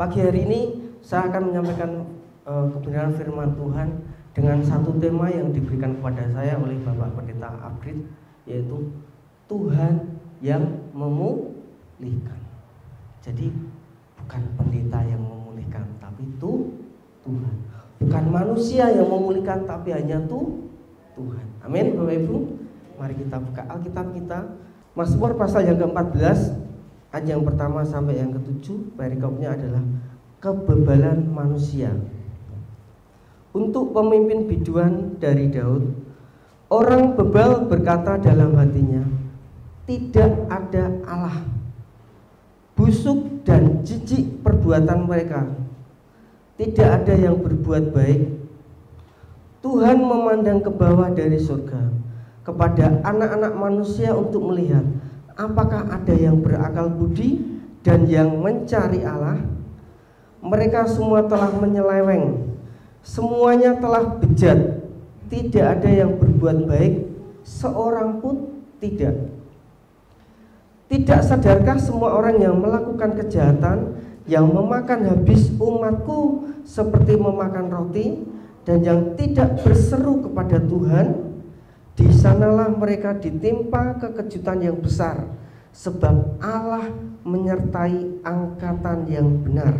Pagi hari ini saya akan menyampaikan kebenaran firman Tuhan dengan satu tema yang diberikan kepada saya oleh Bapak Pendeta Abrid, yaitu Tuhan yang memulihkan. Jadi bukan pendeta yang memulihkan, tapi itu Tuhan. Bukan manusia yang memulihkan, tapi hanya Tuhan. Amin, Bapak Ibu. Mari kita buka Alkitab kita, Mazmur pasal yang ke-14, ayat yang pertama sampai yang ke-7. Perikopnya adalah kebebalan manusia. Untuk pemimpin biduan dari Daud, orang bebal berkata dalam hatinya, tidak ada Allah. Busuk dan jijik perbuatan mereka, tidak ada yang berbuat baik. Tuhan memandang ke bawah dari surga kepada anak-anak manusia untuk melihat apakah ada yang berakal budi dan yang mencari Allah. Mereka semua telah menyeleweng, semuanya telah bejat, tidak ada yang berbuat baik, seorang pun tidak. Tidak sadarkah semua orang yang melakukan kejahatan, yang memakan habis umatku seperti memakan roti, dan yang tidak berseru kepada Tuhan? Di sanalah mereka ditimpa kekejutan yang besar, sebab Allah menyertai angkatan yang benar.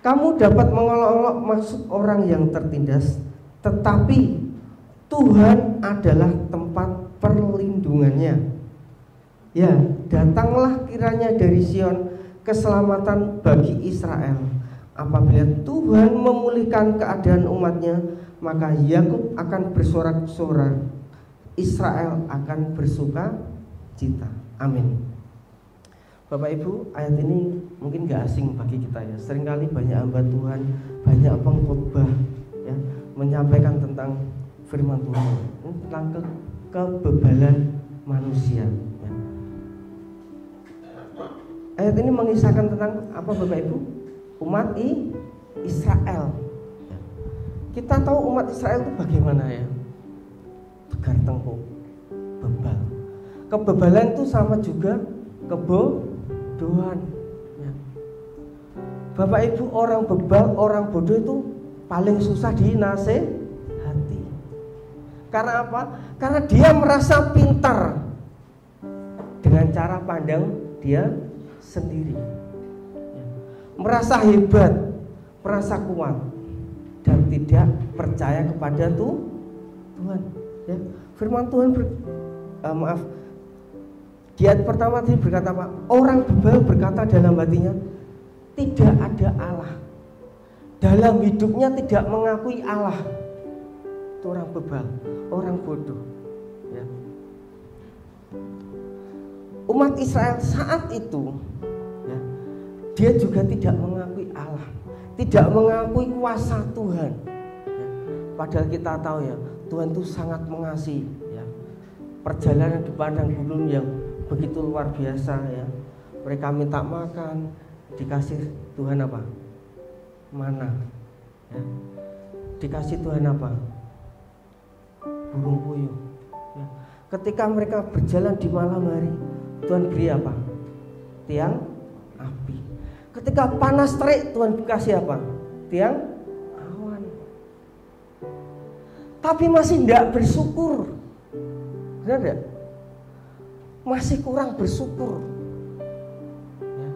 Kamu dapat mengolok-olok maksud orang yang tertindas, tetapi Tuhan adalah tempat perlindungannya. Ya, datanglah kiranya dari Sion keselamatan bagi Israel. Apabila Tuhan memulihkan keadaan umatnya, maka Yakub akan bersorak-sorak, Israel akan bersuka cita. Amin. Bapak Ibu, ayat ini mungkin gak asing bagi kita ya. Seringkali banyak hamba Tuhan, banyak pengkhotbah ya, menyampaikan tentang firman Tuhan, tentang kebebalan manusia ya. Ayat ini mengisahkan tentang apa Bapak Ibu? Umat Israel ya. Kita tahu umat Israel itu bagaimana ya? Tegar tengkuk, bebal. Kebebalan itu sama juga kebodohan ya. Bapak Ibu, orang bebal, orang bodoh itu paling susah dinasehati. Karena apa? Karena dia merasa pintar dengan cara pandang dia sendiri ya. Merasa hebat, merasa kuat, dan tidak percaya kepada Tuhan ya. Firman Tuhan di ayat pertama tadi berkata apa? Orang bebal berkata dalam hatinya, tidak ada Allah. Dalam hidupnya tidak mengakui Allah. Itu orang bebal, orang bodoh ya. Umat Israel saat itu ya, dia juga tidak mengakui Allah, tidak mengakui kuasa Tuhan ya. Padahal kita tahu ya, Tuhan itu sangat mengasihi ya. Perjalanan di padang gurun yang begitu luar biasa ya. Mereka minta makan, dikasih Tuhan apa? Mana ya. Dikasih Tuhan apa? Burung puyuh ya. Ketika mereka berjalan di malam hari, Tuhan beri apa? Tiang api. Ketika panas terik, Tuhan kasih apa? Tiang awan. Tapi masih tidak bersyukur. Benar tidak? Masih kurang bersyukur ya.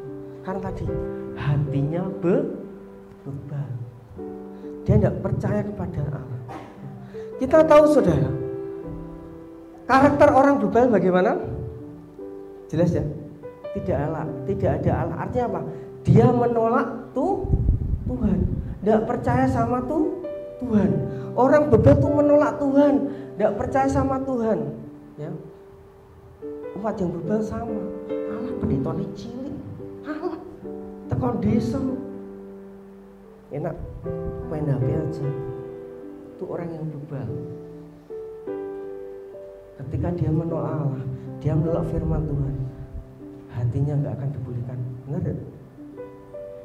Karena tadi hatinya bebal, dia tidak percaya kepada Allah. Kita tahu saudara, karakter orang bebal bagaimana? Jelas ya, tidak ada Allah. Artinya apa? Dia menolak Tuhan, tidak percaya sama Tuhan. Orang bebal itu menolak Tuhan, tidak percaya sama Tuhan ya. Umat yang bebal sama, Allah pendeta cilik, Allah tekon desa, enak main HP aja. Itu orang yang bebal. Ketika dia menolak Allah, dia menolak firman Tuhan, hatinya gak akan dipulihkan. Benar gak?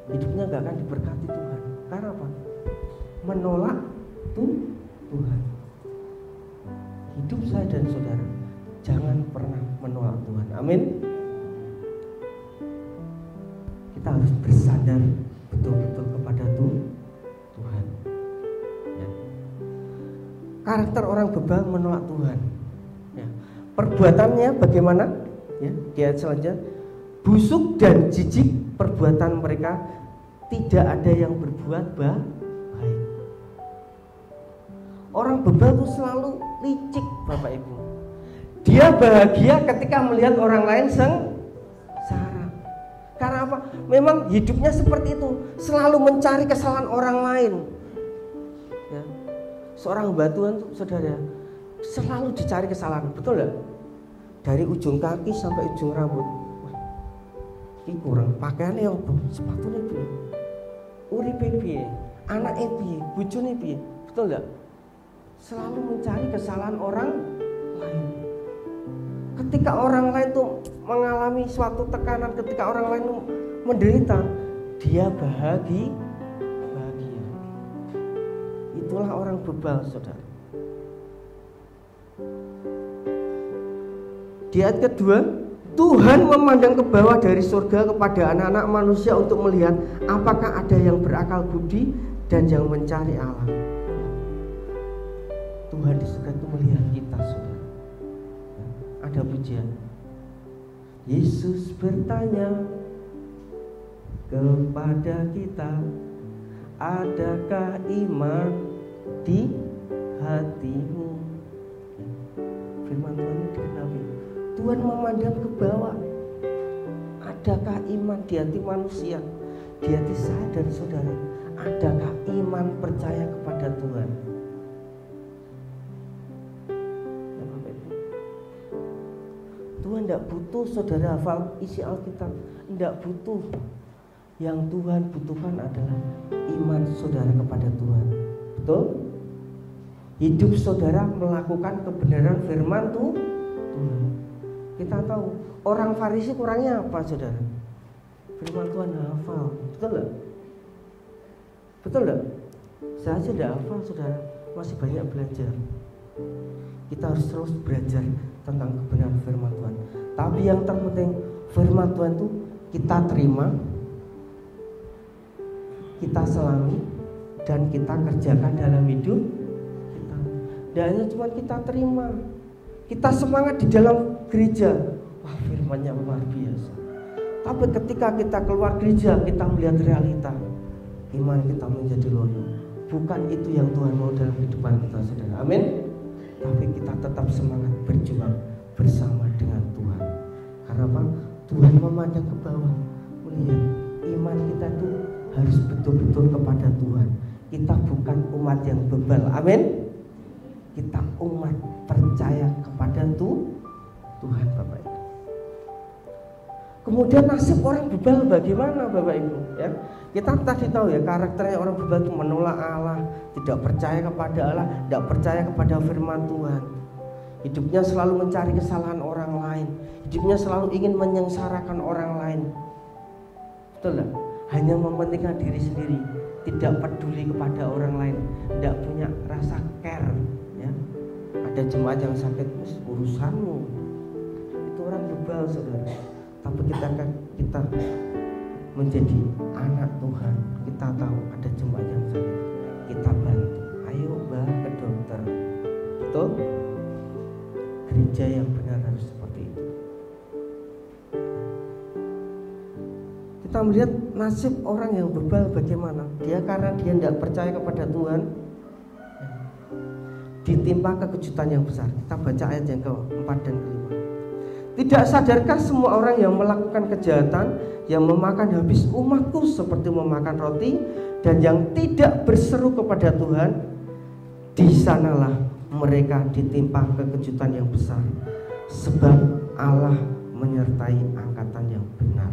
Hidupnya gak akan diberkati Tuhan. Karena apa? Menolak Tuhan. Hidup saya dan saudara, jangan pernah menolak Tuhan. Amin. Kita harus bersandar betul-betul kepada Tuhan. Ya. Karakter orang bebal menolak Tuhan. Ya. Perbuatannya bagaimana? Ya, di ayat selanjutnya, busuk dan jijik perbuatan mereka, tidak ada yang berbuat baik. Orang bebal itu selalu licik, Bapak Ibu. Dia bahagia ketika melihat orang lain sengsara. Karena apa? Memang hidupnya seperti itu, selalu mencari kesalahan orang lain. Ya. Seorang hamba Tuhan, saudara, selalu dicari kesalahan, betul enggak? Dari ujung kaki sampai ujung rambut. Ini kurang, pakaiannya yang sepatunya piye, uripe piye, anake piye, bojone piye, betul enggak? Selalu mencari kesalahan orang lain. Ketika orang lain tuh mengalami suatu tekanan, ketika orang lain menderita, dia bahagia. Itulah orang bebal, saudara. Di ayat kedua, Tuhan memandang ke bawah dari surga kepada anak-anak manusia untuk melihat apakah ada yang berakal budi dan yang mencari Allah. Tuhan di surga itu melihat kita, saudara. Ada pujian. Yesus bertanya kepada kita, adakah iman di hatimu? Firman Tuhan ini dikenapi. Tuhan memandang ke bawah. Adakah iman di hati manusia, di hati saya dan saudara? Adakah iman percaya kepada Tuhan? Tuhan tidak butuh saudara hafal isi Alkitab, tidak butuh. Yang Tuhan butuhkan adalah iman saudara kepada Tuhan. Betul? Hidup saudara melakukan kebenaran firman Tuhan. Kita tahu orang Farisi kurangnya apa, saudara? Firman Tuhan hafal, betul nggak? Betul nggak? Saya aja tidak hafal, saudara. Masih banyak belajar. Kita harus terus belajar tentang kebenaran firman Tuhan. Tapi yang terpenting, firman Tuhan itu kita terima, kita selami, dan kita kerjakan dalam hidup kita. Dan hanya cuma kita terima, kita semangat di dalam gereja, wah firmannya luar biasa. Tapi ketika kita keluar gereja, kita melihat realita, iman kita menjadi loyo. Bukan itu yang Tuhan mau dalam kehidupan kita, saudara. Amin. Tapi kita tetap semangat berjuang bersama dengan Tuhan. Karena apa? Tuhan memandang ke bawah, melihat iman kita itu harus betul-betul kepada Tuhan. Kita bukan umat yang bebal. Amin. Kita umat percaya kepada Tuhan, Bapak Ibu. Kemudian nasib orang bebal bagaimana, Bapak Ibu? Ya, kita tadi tahu ya, karakternya orang bebal itu menolak Allah, tidak percaya kepada Allah, tidak percaya kepada firman Tuhan. Hidupnya selalu mencari kesalahan orang lain, hidupnya selalu ingin menyengsarakan orang lain. Betul lah? Hanya mementingkan diri sendiri, tidak peduli kepada orang lain, tidak punya rasa care. Ya, ada jemaat yang sakit, urusanmu. Itu orang bebal, saudara. Tapi kita menjadi anak Tuhan, kita tahu ada jemaat yang sakit, kita bantu. Ayo Mbak ke dokter. Betul? Gereja yang benar harus seperti itu. Kita melihat nasib orang yang bebal bagaimana. Dia karena dia tidak percaya kepada Tuhan, ditimpa kekejutan yang besar. Kita baca ayat yang ke-4 dan ke-5. Tidak sadarkah semua orang yang melakukan kejahatan, yang memakan habis umatku seperti memakan roti, dan yang tidak berseru kepada Tuhan, di sanalah mereka ditimpa kekejutan yang besar, sebab Allah menyertai angkatan yang benar.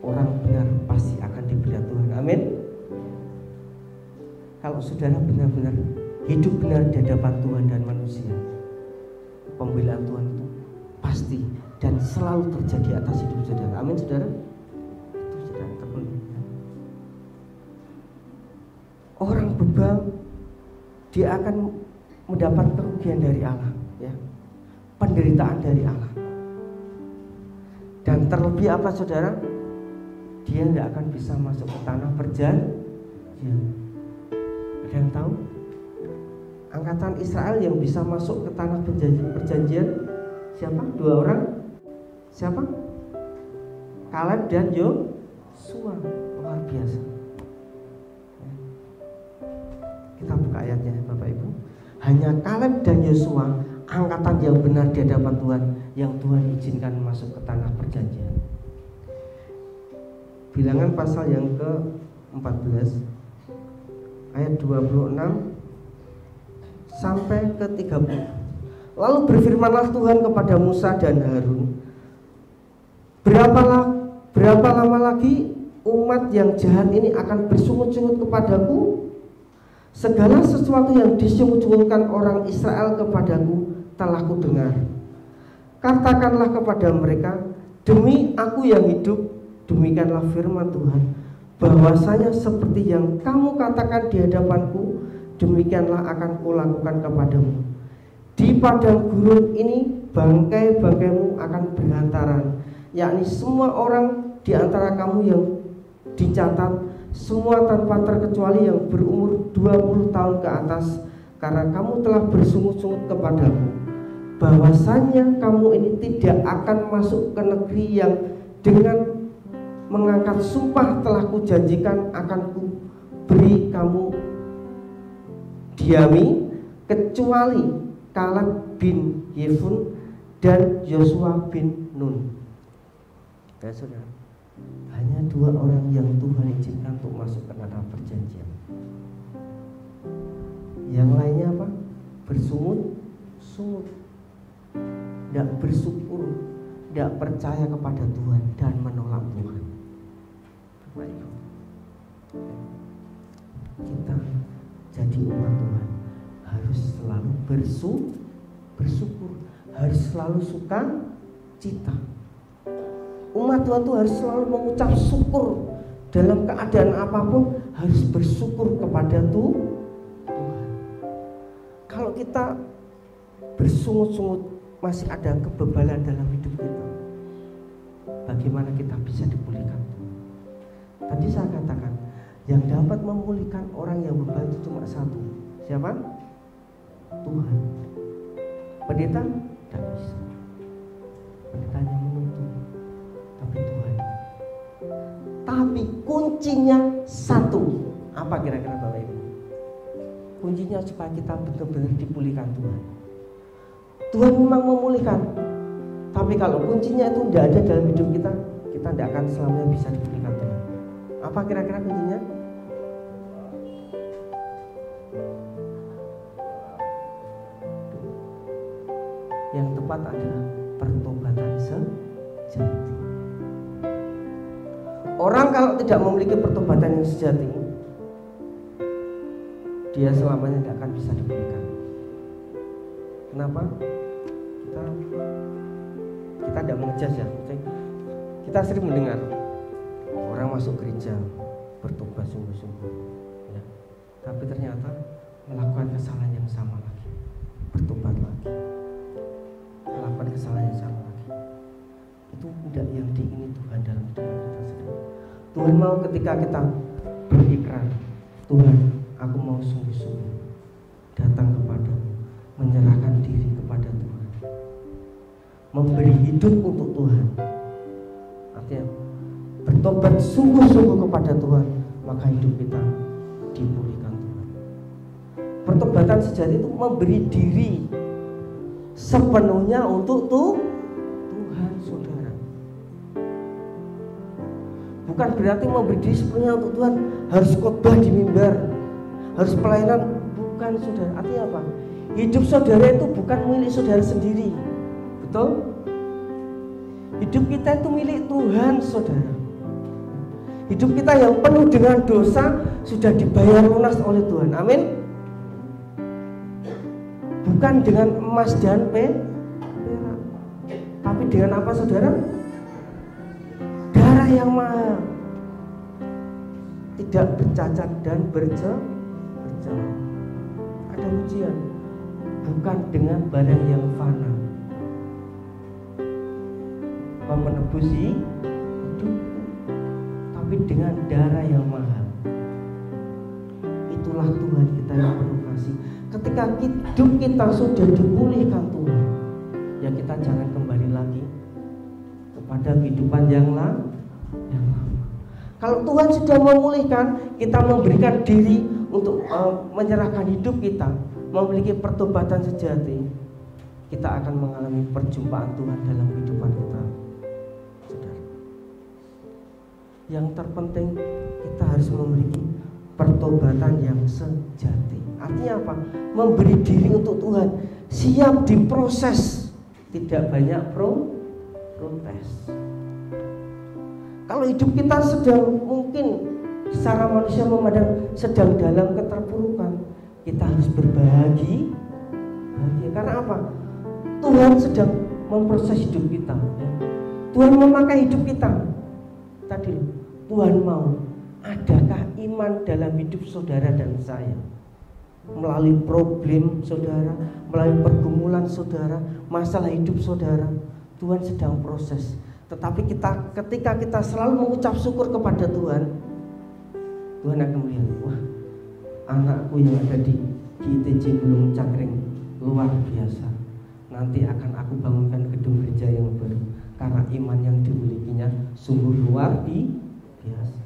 Orang benar pasti akan diberi Tuhan. Amin. Kalau saudara benar-benar hidup benar di hadapan Tuhan dan manusia, pembelaan Tuhan itu pasti dan selalu terjadi atas hidup saudara. Amin, saudara. Itu saudara terpenuhi. Orang bebal dia akan mendapat kerugian dari Allah, ya, penderitaan dari Allah. Dan terlebih apa, saudara? dia tidak akan bisa masuk ke tanah perjanjian. Ada yang tahu? Angkatan Israel yang bisa masuk ke tanah perjanjian siapa? 2 orang. Siapa? Kaleb dan Yosua. Luar biasa. Kita buka ayatnya Bapak Ibu. Hanya Kaleb dan Yosua, angkatan yang benar di hadapan Tuhan, yang Tuhan izinkan masuk ke tanah perjanjian. Bilangan pasal yang ke-14 ayat 26 sampai ke 30. Lalu berfirmanlah Tuhan kepada Musa dan Harun, berapa lama lagi umat yang jahat ini akan bersungut-sungut kepadaku? Segala sesuatu yang disungut-sungutkan orang Israel kepadaku telah kudengar. Katakanlah kepada mereka, demi aku yang hidup, demikianlah firman Tuhan, bahwasanya seperti yang kamu katakan di hadapanku, demikianlah akan kulakukan kepadamu. Di padang gurun ini bangkai-bangkaimu akan berhantaran, yakni semua orang di antara kamu yang dicatat, semua tanpa terkecuali yang berumur 20 tahun ke atas, karena kamu telah bersungut-sungut kepadaku, bahwasanya kamu ini tidak akan masuk ke negeri yang dengan mengangkat sumpah telah kujanjikan akan ku beri kamu diami, kecuali Kaleb bin Yefun dan Yosua bin Nun. Ya saudara, hanya 2 orang yang Tuhan izinkan untuk masuk ke tanah perjanjian. Yang lainnya apa? Bersungut-sungut, tidak bersyukur, tidak percaya kepada Tuhan dan menolak Tuhan. Baik, kita jadi umat Tuhan harus selalu bersyukur, harus selalu suka cita. Umat Tuhan itu harus selalu mengucap syukur dalam keadaan apapun, harus bersyukur kepada Tuhan. Kalau kita bersungut-sungut, masih ada kebebalan dalam hidup kita, bagaimana kita bisa dipulihkan? Tadi saya katakan, yang dapat memulihkan orang yang beban itu cuma satu. Siapa? Tuhan. Pendeta tidak bisa. Pendeta hanya menuntut, tapi Tuhan. Tapi kuncinya satu. Apa kira-kira Bapak Ibu? Kuncinya supaya kita benar-benar dipulihkan Tuhan. Tuhan memang memulihkan, tapi kalau kuncinya itu tidak ada dalam hidup kita, kita tidak akan selamanya bisa dipulihkan Tuhan. Apa kira-kira kuncinya? Yang tepat adalah pertobatan sejati. Orang kalau tidak memiliki pertobatan yang sejati, dia selamanya tidak akan bisa dipulihkan. Kenapa? Kita tidak mengejas ya. Kita sering mendengar orang masuk gereja bertobat sungguh-sungguh, ya. Tapi ternyata melakukan kesalahan yang sama lagi, bertobat lagi, melakukan kesalahan yang sama lagi. Itu tidak yang diingini Tuhan dalam hidup kita sendiri. Tuhan mau ketika kita berikrar, Tuhan, aku mau sungguh-sungguh datang kepadamu, menyerahkan diri kepada Tuhan, memberi hidup untuk Tuhan. Artinya bertobat sungguh-sungguh kepada Tuhan, maka hidup kita dipulihkan Tuhan. Pertobatan sejati itu memberi diri sepenuhnya untuk Tuhan, saudara. Bukan berarti memberi diri sepenuhnya untuk Tuhan harus khotbah di mimbar, harus pelayanan, bukan saudara. Artinya apa? Hidup saudara itu bukan milik saudara sendiri, betul? Hidup kita itu milik Tuhan, saudara. Hidup kita yang penuh dengan dosa sudah dibayar lunas oleh Tuhan. Amin. Bukan dengan emas dan perak, tapi dengan apa, saudara? Darah yang mahal, tidak bercacat dan bercela. Ada ujian, bukan dengan barang yang fana. Menebus hidup, tapi dengan darah yang mahal. Itulah Tuhan kita yang penuh kasih. Ketika hidup kita sudah dipulihkan Tuhan, ya kita jangan kembali lagi kepada kehidupan yang lama. Kalau Tuhan sudah memulihkan, kita memberikan diri untuk menyerahkan hidup kita, memiliki pertobatan sejati, kita akan mengalami perjumpaan Tuhan dalam kehidupan kita. Saudara, yang terpenting kita harus memiliki pertobatan yang sejati. Artinya apa? Memberi diri untuk Tuhan, siap diproses, tidak banyak protes. Kalau hidup kita sedang mungkin secara manusia memandang sedang dalam keterpurukan, kita harus berbahagia. Karena apa? Tuhan sedang memproses hidup kita, ya. Tuhan memakai hidup kita. Tadi Tuhan mau, adakah iman dalam hidup saudara dan saya? Melalui problem saudara, melalui pergumulan saudara, masalah hidup saudara, Tuhan sedang proses. Tetapi ketika kita selalu mengucap syukur kepada Tuhan, Tuhan akan melihat, wah, anakku yang ada di ITJ Gunung Cakring luar biasa. Nanti akan aku bangunkan gedung gereja yang baru, karena iman yang dimilikinya sungguh luar biasa.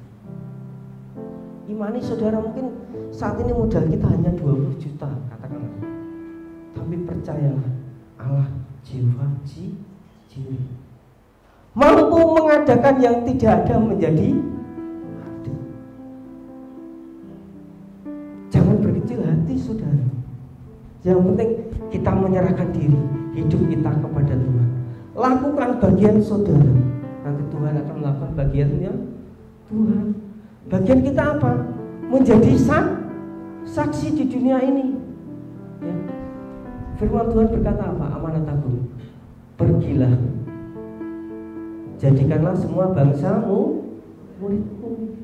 Imani saudara, mungkin saat ini modal kita hanya 20 juta katakanlah, tapi percayalah, Allah Jehovah Jireh mampu mengadakan yang tidak ada menjadi ada. Jangan berkecil hati saudara. Yang penting kita menyerahkan diri, hidup kita kepada Tuhan. Lakukan bagian saudara, nanti Tuhan akan melakukan bagiannya Tuhan. Bagian kita apa? Menjadi saksi di dunia ini, ya. Firman Tuhan berkata apa? Amanat agung, pergilah, jadikanlah semua bangsamu muridku.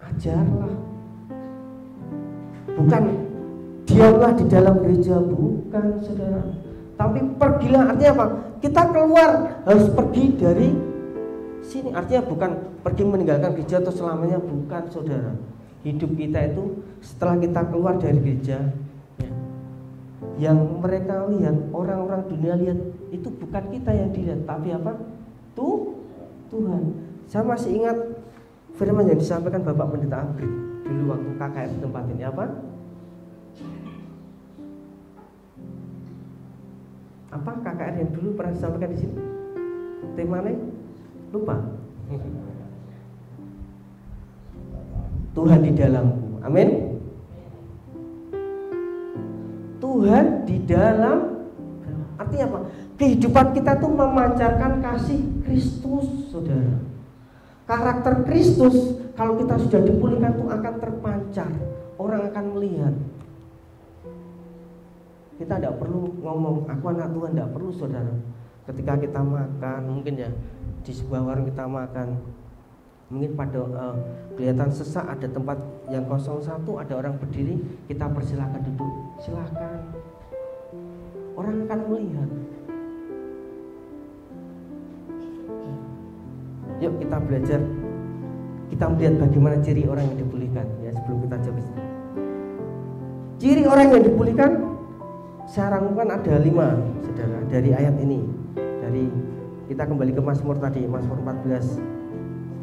Ajarlah, bukan diamlah di dalam gereja, bukan saudara, tapi pergilah. Artinya apa? Kita keluar, harus pergi dari sini. Artinya bukan pergi meninggalkan gereja atau selamanya, bukan saudara. Hidup kita itu setelah kita keluar dari gereja, ya, yang mereka lihat, orang-orang dunia lihat, itu bukan kita yang dilihat, tapi apa? Tuhan. Saya masih ingat firman yang disampaikan Bapak Pendeta Anggrek dulu waktu KKR di tempat ini, apa? Apa KKR yang dulu pernah disampaikan di sini? Temanya lupa. Tuhan di dalamku. Amin. Tuhan di dalam. Artinya apa? Kehidupan kita tuh memancarkan kasih Kristus, saudara. Karakter Kristus kalau kita sudah dipulihkan tuh akan terpancar. Orang akan melihat. Kita tidak perlu ngomong, aku anak Tuhan, tidak perlu saudara. Ketika kita makan, mungkin ya di sebuah warung kita makan, mungkin pada kelihatan sesak, ada tempat yang kosong satu, ada orang berdiri, kita persilakan duduk, silakan. Orang akan melihat. Yuk kita belajar, kita melihat bagaimana ciri orang yang dipulihkan. Ya, sebelum kita jawab, ciri orang yang dipulihkan, saya rangkumkan ada 5, saudara, dari ayat ini. Dari kita kembali ke Mazmur tadi, Mazmur 14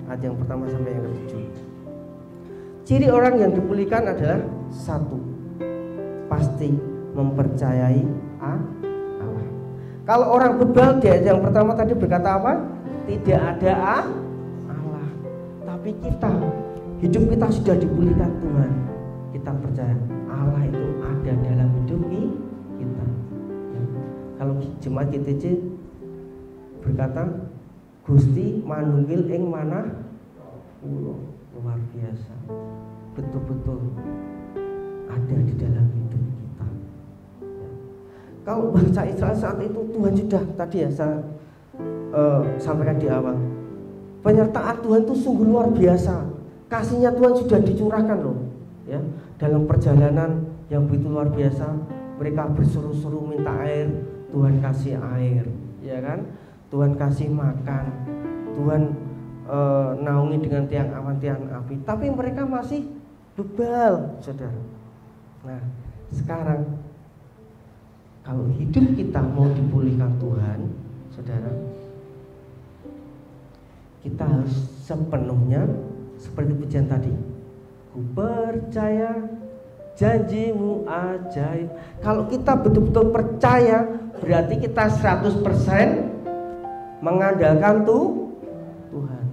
ayat yang pertama sampai yang ke-7. Ciri orang yang dipulihkan adalah 1, pasti mempercayai Allah. Kalau orang bebal di ayat yang pertama tadi berkata apa? Tidak ada Allah. Tapi kita, hidup kita sudah dipulihkan Tuhan. Kita percaya Allah itu ada dalam hidup kita. Ya. Kalau jemaat GTC berkata, Gusti manunggil ing manah kula, luar biasa. Betul-betul ada di dalam hidup kita. Ya. Kalau bangsa Israel saat itu Tuhan sudah, tadi ya saya sampaikan di awal, penyertaan Tuhan itu sungguh luar biasa. Kasihnya Tuhan sudah dicurahkan loh, ya. Dalam perjalanan yang begitu luar biasa, mereka berseru-seru minta air, Tuhan kasih air, ya kan? Tuhan kasih makan, Tuhan naungi dengan tiang awan tiang api, tapi mereka masih bebal, saudara. Nah, sekarang kalau hidup kita mau dipulihkan Tuhan, saudara, kita harus sepenuhnya seperti pujian tadi. Ku percaya janjimu ajaib. Kalau kita betul-betul percaya, berarti kita 100% mengandalkan Tuhan.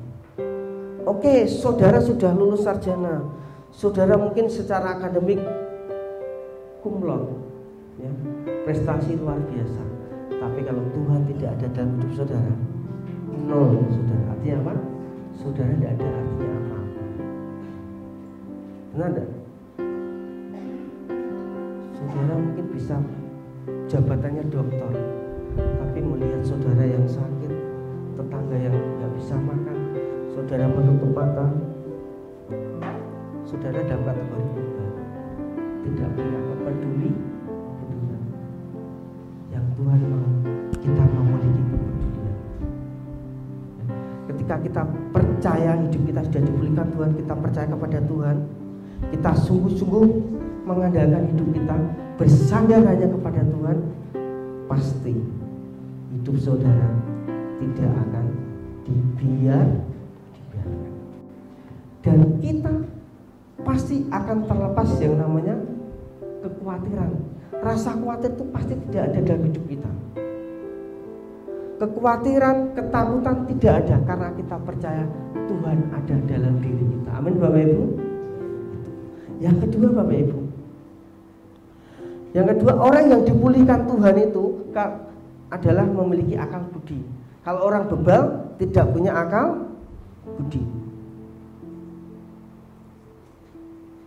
Oke, saudara sudah lulus sarjana, saudara mungkin secara akademik cum laude, ya, prestasi luar biasa. Tapi kalau Tuhan tidak ada dalam hidup saudara, nol, saudara. Artinya apa? Saudara tidak ada artinya apa? Benar tidak? Saudara mungkin bisa jabatannya dokter, tapi melihat saudara yang sakit, tetangga yang nggak bisa makan, saudara menutup mata, saudara dalam kategori beban, tidak punya kepedulian. Yang Tuhan mau, kita memiliki kepedulian. Ketika kita percaya hidup kita sudah dipulihkan Tuhan, kita percaya kepada Tuhan, kita sungguh-sungguh mengandalkan hidup kita, bersandar hanya kepada Tuhan, pasti hidup saudara tidak akan dibiarkan. Dan kita pasti akan terlepas yang namanya kekhawatiran. Rasa khawatir itu pasti tidak ada dalam hidup kita. Kekhawatiran, ketakutan tidak ada, karena kita percaya Tuhan ada dalam diri kita. Amin, Bapak Ibu. Yang kedua, Bapak Ibu, yang kedua, orang yang dipulihkan Tuhan itu adalah memiliki akal budi. Kalau orang bebal tidak punya akal budi.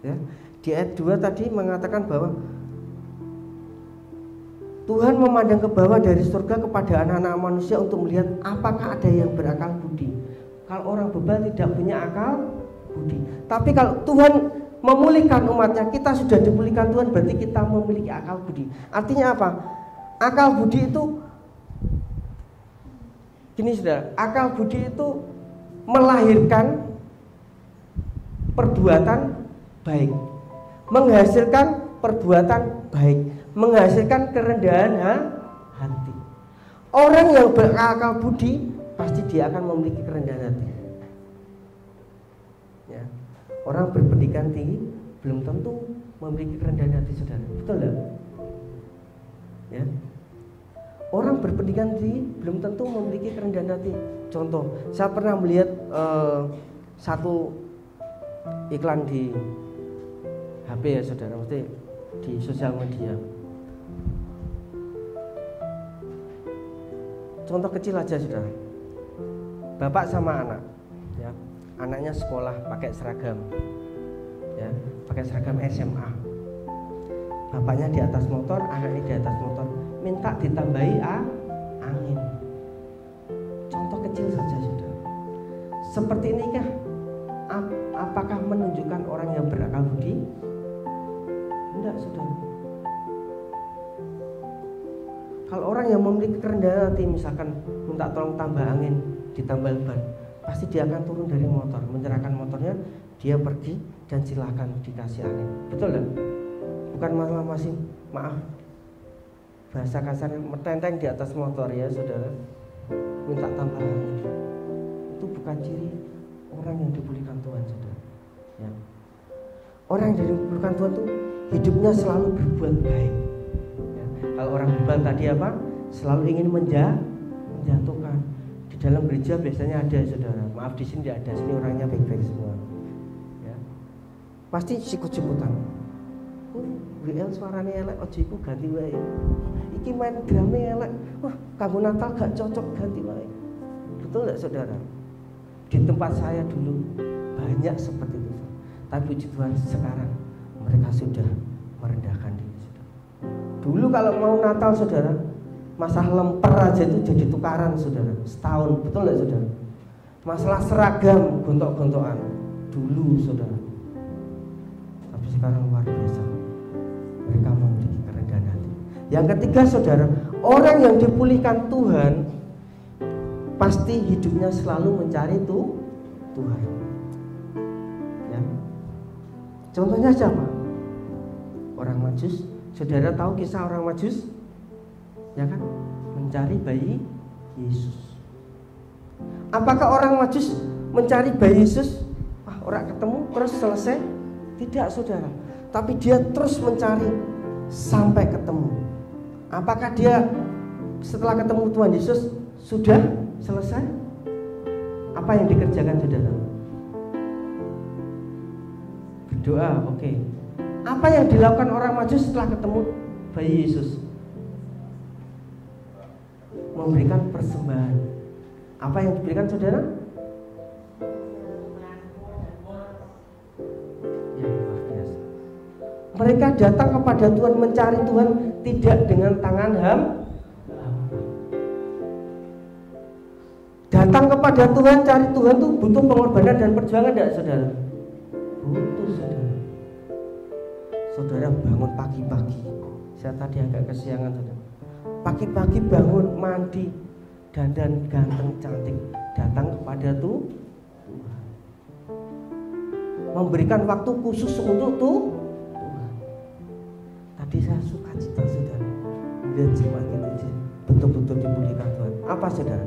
Ya, di ayat 2 tadi mengatakan bahwa Tuhan memandang ke bawah dari surga kepada anak-anak manusia untuk melihat apakah ada yang berakal budi. Kalau orang bebal tidak punya akal budi. Tapi kalau Tuhan memulihkan umatnya, kita sudah dipulihkan Tuhan, berarti kita memiliki akal budi. Artinya apa? Akal budi itu gini, saudara, akal budi itu melahirkan perbuatan baik, menghasilkan perbuatan baik, menghasilkan kerendahan hati. Orang yang berakal budi pasti dia akan memiliki kerendahan hati. Ya. Orang berpendidikan tinggi belum tentu memiliki kerendahan hati, saudara. Betul tidak? Ya. Orang berpendidikan tinggi belum tentu memiliki kerendahan hati. Contoh, saya pernah melihat satu iklan di HP, ya saudara, mesti di sosial media. Contoh kecil aja, saudara. Bapak sama anak, ya, anaknya sekolah pakai seragam, ya, pakai seragam SMA. Bapaknya di atas motor, anaknya di atas motor, minta ditambahi angin. Contoh kecil saja, saudara. Seperti inikah? Apakah menunjukkan orang yang berakal budi? Tidak, saudara. Kalau orang yang memiliki kerendahan hati, misalkan minta tolong tambah angin, ditambah ban, pasti dia akan turun dari motor, menyerahkan motornya, dia pergi dan silakan dikasih angin. Betul tidak? Bukan malah masih, maaf, bahasa kasarnya, metenteng di atas motor, ya saudara, minta tambah angin. Itu bukan ciri orang yang dipulihkan Tuhan, saudara. Ya. Orang yang dipulihkan Tuhan itu hidupnya selalu berbuat baik. Ya. Kalau orang bebal tadi apa? Selalu ingin menjatuhkan. Di dalam gereja biasanya ada, saudara. Maaf, di sini tidak ada. Sini orangnya baik-baik semua. Ya. Pasti sikut-sikutan. WL suaranya elek, ojo iku ganti wae. Iki main drama elek. Wah, kanggo Natal gak cocok, ganti wae. Betul enggak, saudara? Di tempat saya dulu banyak seperti itu. Tapi puji Tuhan sekarang mereka sudah merendahkan diri, saudara. Dulu kalau mau Natal, saudara, masalah lemper aja itu jadi tukaran, saudara. Setahun, betul enggak, saudara? Masalah seragam, gontok-gontokan dulu, saudara. Tapi sekarang luar biasa. Mereka memiliki kerendahan hati. Yang ketiga, saudara, orang yang dipulihkan Tuhan pasti hidupnya selalu mencari Tuhan. Ya. Contohnya siapa? Orang Majus. Saudara tahu kisah orang Majus? Ya kan? Mencari bayi Yesus. Apakah orang Majus mencari bayi Yesus? Wah, orang ketemu terus selesai? Tidak, saudara. Tapi dia terus mencari sampai ketemu. Apakah dia setelah ketemu Tuhan Yesus sudah selesai? Apa yang dikerjakan, saudara? Berdoa, oke. Apa yang dilakukan orang Majus setelah ketemu bayi Yesus? Memberikan persembahan. Apa yang diberikan, saudara? Ya, luar biasa. Mereka datang kepada Tuhan, mencari Tuhan tidak dengan tangan datang kepada Tuhan, cari Tuhan tuh butuh pengorbanan dan perjuangan, tidak, saudara? Butuh, saudara. Saudara bangun pagi-pagi. Saya tadi agak kesiangan, saudara. Pagi-pagi bangun, mandi, dandan ganteng cantik, datang kepada Tuhan, memberikan waktu khusus untuk Tuhan. Tadi saya suka cita, saudara, melihat jemaat kita betul-betul dipulihkan Tuhan. Apa, saudara?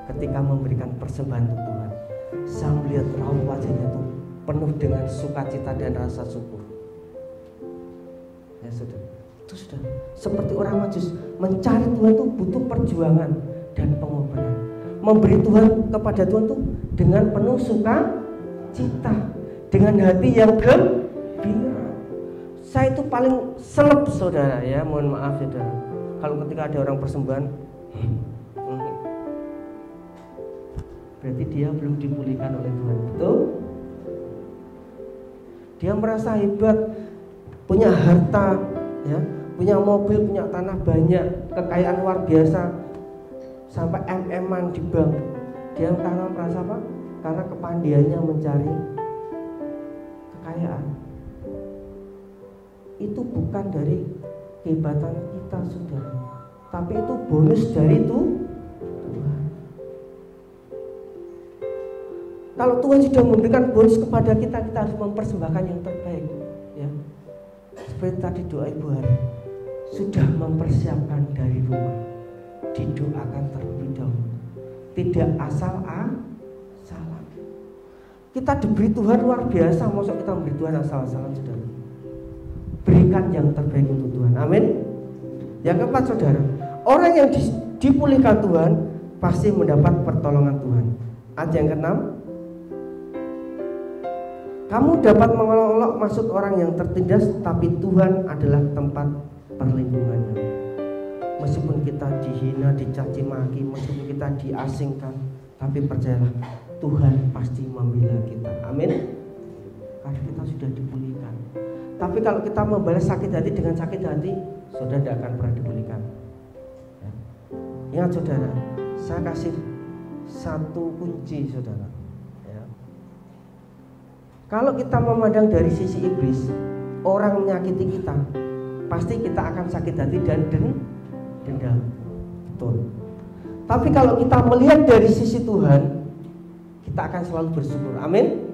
Ketika memberikan persembahan untuk Tuhan, saya melihat raut wajahnya itu penuh dengan sukacita dan rasa syukur. Ya, saudara, itu sudah seperti orang Majus. Mencari Tuhan itu butuh perjuangan dan pengorbanan. Memberi Tuhan kepada Tuhan itu dengan penuh sukacita, dengan hati yang gembira. Saya itu paling seleb, saudara, ya, mohon maaf, saudara, kalau ketika ada orang persembahan, berarti dia belum dipulihkan oleh Tuhan. Betul? Dia merasa hebat, punya harta, ya, punya mobil, punya tanah banyak, kekayaan luar biasa, sampai MM-an di bank. Dia karena merasa apa? Karena kepandiannya mencari kekayaan. Itu bukan dari kehebatan kita, saudara, tapi itu bonus dari Tuhan. Kalau Tuhan sudah memberikan bonus kepada kita, kita harus mempersembahkan yang terbaik, ya. Seperti tadi doa Ibu Hari, sudah mempersiapkan dari rumah, didoakan terlebih dahulu, tidak asal-asalan. Kita diberi Tuhan luar biasa, maksud kita memberi Tuhan asal-asalan, saudara. Berikan yang terbaik untuk Tuhan, amin. Yang keempat, saudara, orang yang dipulihkan Tuhan pasti mendapat pertolongan Tuhan. Ayat yang keenam, kamu dapat mengelok-elok maksud orang yang tertindas, tapi Tuhan adalah tempat perlindungannya. Meskipun kita dihina, dicaci maki, meskipun kita diasingkan, tapi percayalah, Tuhan pasti membela kita, amin. Karena kita sudah dipulihkan. Tapi kalau kita membalas sakit hati dengan sakit hati, saudara tidak akan pernah dipulihkan, ya. Ingat, saudara, saya kasih satu kunci, saudara. Kalau kita memandang dari sisi iblis, orang menyakiti kita, pasti kita akan sakit hati dan dendam. Betul. Tapi kalau kita melihat dari sisi Tuhan, kita akan selalu bersyukur. Amin.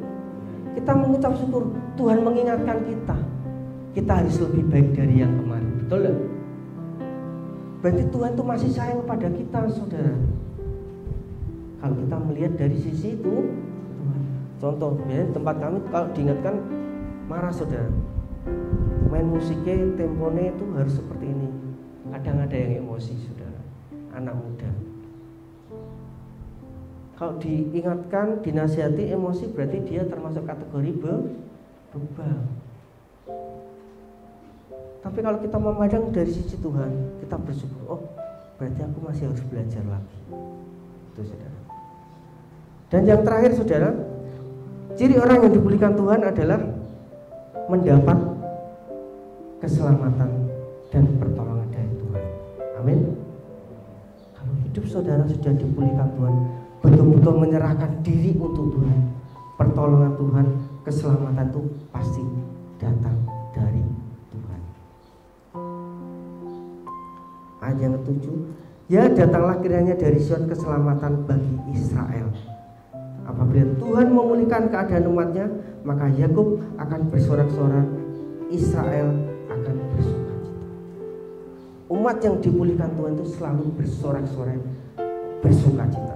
Kita mengucap syukur, Tuhan mengingatkan kita, kita harus lebih baik dari yang kemarin. Betul gak? Berarti Tuhan itu masih sayang pada kita, saudara. Kalau kita melihat dari sisi itu, contoh, ya, tempat kami kalau diingatkan marah, saudara. Main musiknya, temponya itu harus seperti ini. Kadang ada yang emosi, saudara. Anak muda. Kalau diingatkan, dinasihati emosi, berarti dia termasuk kategori bebal. Tapi kalau kita memandang dari sisi Tuhan, kita bersyukur, oh, berarti aku masih harus belajar lagi. Itu, saudara. Dan yang terakhir, saudara, ciri orang yang dipulihkan Tuhan adalah mendapat keselamatan dan pertolongan dari Tuhan. Amin. Kalau hidup saudara sudah dipulihkan Tuhan, betul-betul menyerahkan diri untuk Tuhan, pertolongan Tuhan, keselamatan itu pasti datang dari Tuhan. Ayat yang ke-7, ya datanglah kiranya dari Sion keselamatan bagi Israel. Apakah apabila Tuhan memulihkan keadaan umatnya, maka Yakub akan bersorak-sorak, Israel akan bersukacita. Umat yang dipulihkan Tuhan itu selalu bersorak-sorai, bersukacita.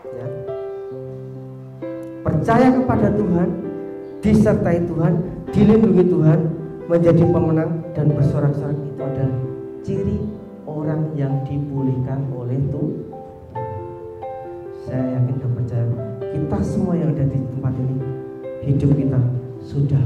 Ya. Percaya kepada Tuhan, disertai Tuhan, dilindungi Tuhan, menjadi pemenang dan bersorak-sorak, itu adalah ciri orang yang dipulihkan oleh Tuhan. Saya yakin dan percaya kita semua yang ada di tempat ini, hidup kita sudah